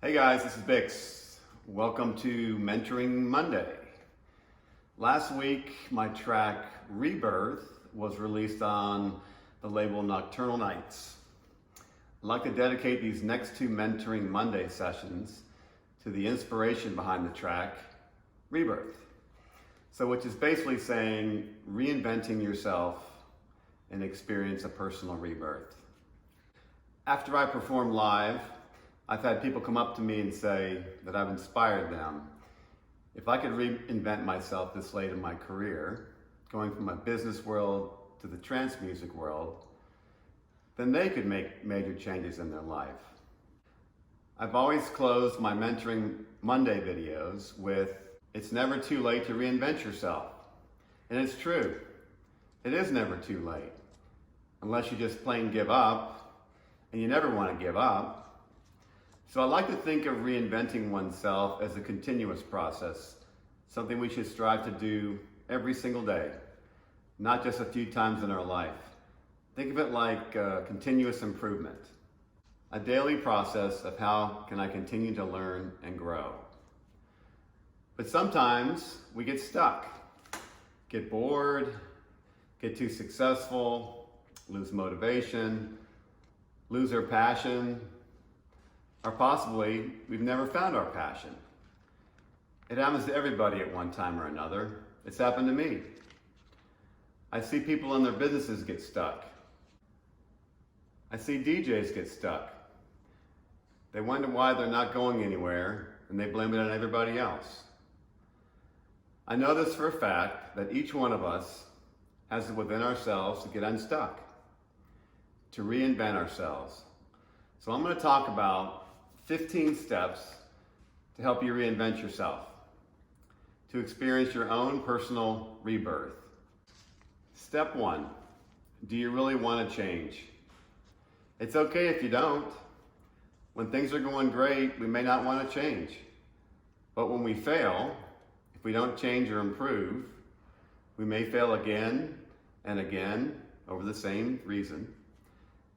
Hey guys, this is BiXX. Welcome to Mentoring Monday. Last week, my track Rebirth was released on the label Nocturnal Nights. I'd like to dedicate these next two Mentoring Monday sessions to the inspiration behind the track Rebirth. Which is basically saying reinventing yourself and experience a personal rebirth. After I perform live, I've had people come up to me and say that I've inspired them. If I could reinvent myself this late in my career, going from my business world to the trance music world, then they could make major changes in their life. I've always closed my Mentoring Monday videos with, "It's never too late to reinvent yourself." And it's true. It is never too late, unless you just plain give up, and you never want to give up. So I like to think of reinventing oneself as a continuous process, something we should strive to do every single day, not just a few times in our life. Think of it like continuous improvement, a daily process of how can I continue to learn and grow. But sometimes we get stuck, get bored, get too successful, lose motivation, lose our passion, or possibly we've never found our passion. It happens to everybody at one time or another. It's happened to me. I see people in their businesses get stuck. I see DJs get stuck. They wonder why they're not going anywhere, and they blame it on everybody else. I know this for a fact that each one of us has it within ourselves to get unstuck, to reinvent ourselves. So I'm going to talk about 15 steps to help you reinvent yourself, to experience your own personal rebirth. Step 1, do you really want to change? It's okay if you don't. When things are going great, we may not want to change. But when we fail, if we don't change or improve, we may fail again and again over the same reason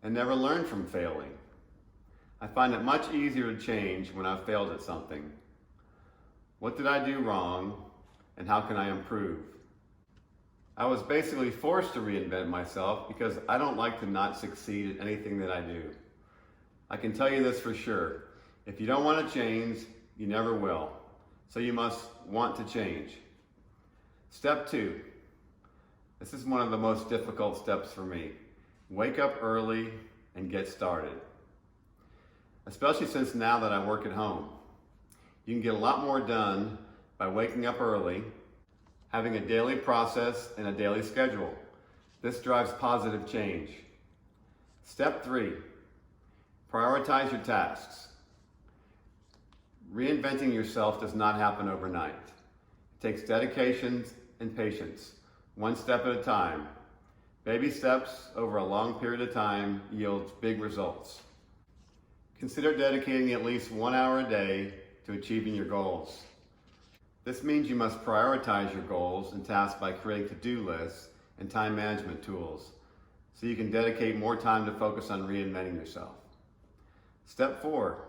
and never learn from failing. I find it much easier to change when I've failed at something. What did I do wrong, and how can I improve? I was basically forced to reinvent myself because I don't like to not succeed at anything that I do. I can tell you this for sure. If you don't want to change, you never will. So you must want to change. Step 2. This is one of the most difficult steps for me. Wake up early and get started. Especially since now that I work at home. You can get a lot more done by waking up early, having a daily process and a daily schedule. This drives positive change. Step 3, prioritize your tasks. Reinventing yourself does not happen overnight. It takes dedication and patience, one step at a time. Baby steps over a long period of time yields big results. Consider dedicating at least 1 hour a day to achieving your goals. This means you must prioritize your goals and tasks by creating to-do lists and time management tools so you can dedicate more time to focus on reinventing yourself. Step 4,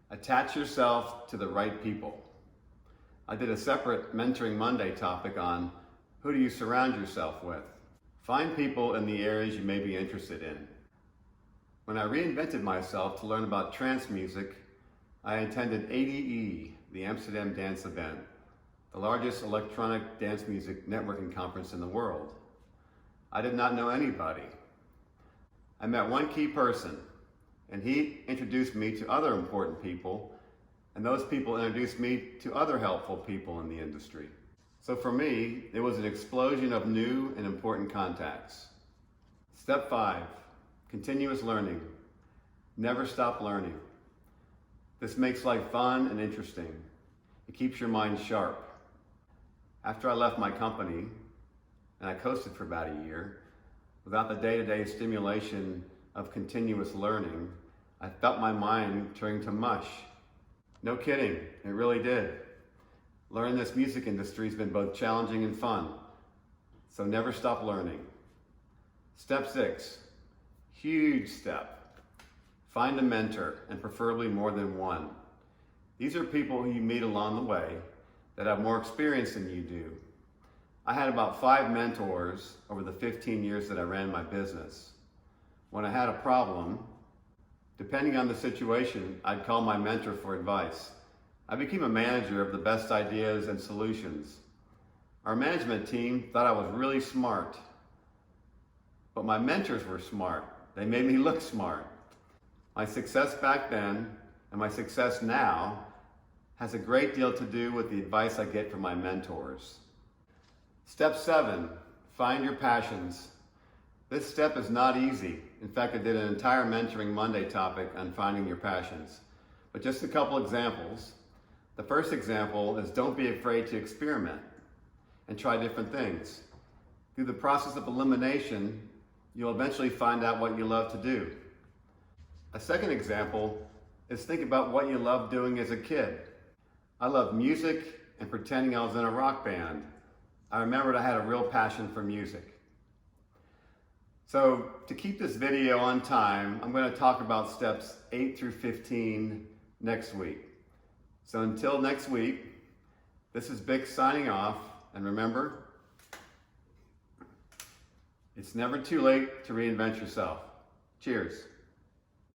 attach yourself to the right people. I did a separate Mentoring Monday topic on who do you surround yourself with. Find people in the areas you may be interested in. When I reinvented myself to learn about trance music, I attended ADE, the Amsterdam Dance Event, the largest electronic dance music networking conference in the world. I did not know anybody. I met one key person, and he introduced me to other important people, and those people introduced me to other helpful people in the industry. So for me, it was an explosion of new and important contacts. Step 5, continuous learning. Never stop learning. This makes life fun and interesting. It keeps your mind sharp. After I left my company, and I coasted for about a year, without the day-to-day stimulation of continuous learning, I felt my mind turning to mush. No kidding, it really did. Learning this music industry has been both challenging and fun, so never stop learning. Step 6, huge step. Find a mentor, and preferably more than one. These are people who you meet along the way that have more experience than you do. I had about 5 mentors over the 15 years that I ran my business. When I had a problem, depending on the situation, I'd call my mentor for advice. I became a manager of the best ideas and solutions. Our management team thought I was really smart, but my mentors were smart. They made me look smart. My success back then and my success now has a great deal to do with the advice I get from my mentors. Step 7, find your passions. This step is not easy. In fact, I did an entire Mentoring Monday topic on finding your passions. But just a couple examples. The first example is don't be afraid to experiment and try different things. Through the process of elimination, you'll eventually find out what you love to do. A second example is think about what you loved doing as a kid. I loved music and pretending I was in a rock band. I remembered I had a real passion for music. So to keep this video on time, I'm going to talk about steps 8 through 15 next week. So until next week, this is BiXX signing off, and remember, it's never too late to reinvent yourself. Cheers.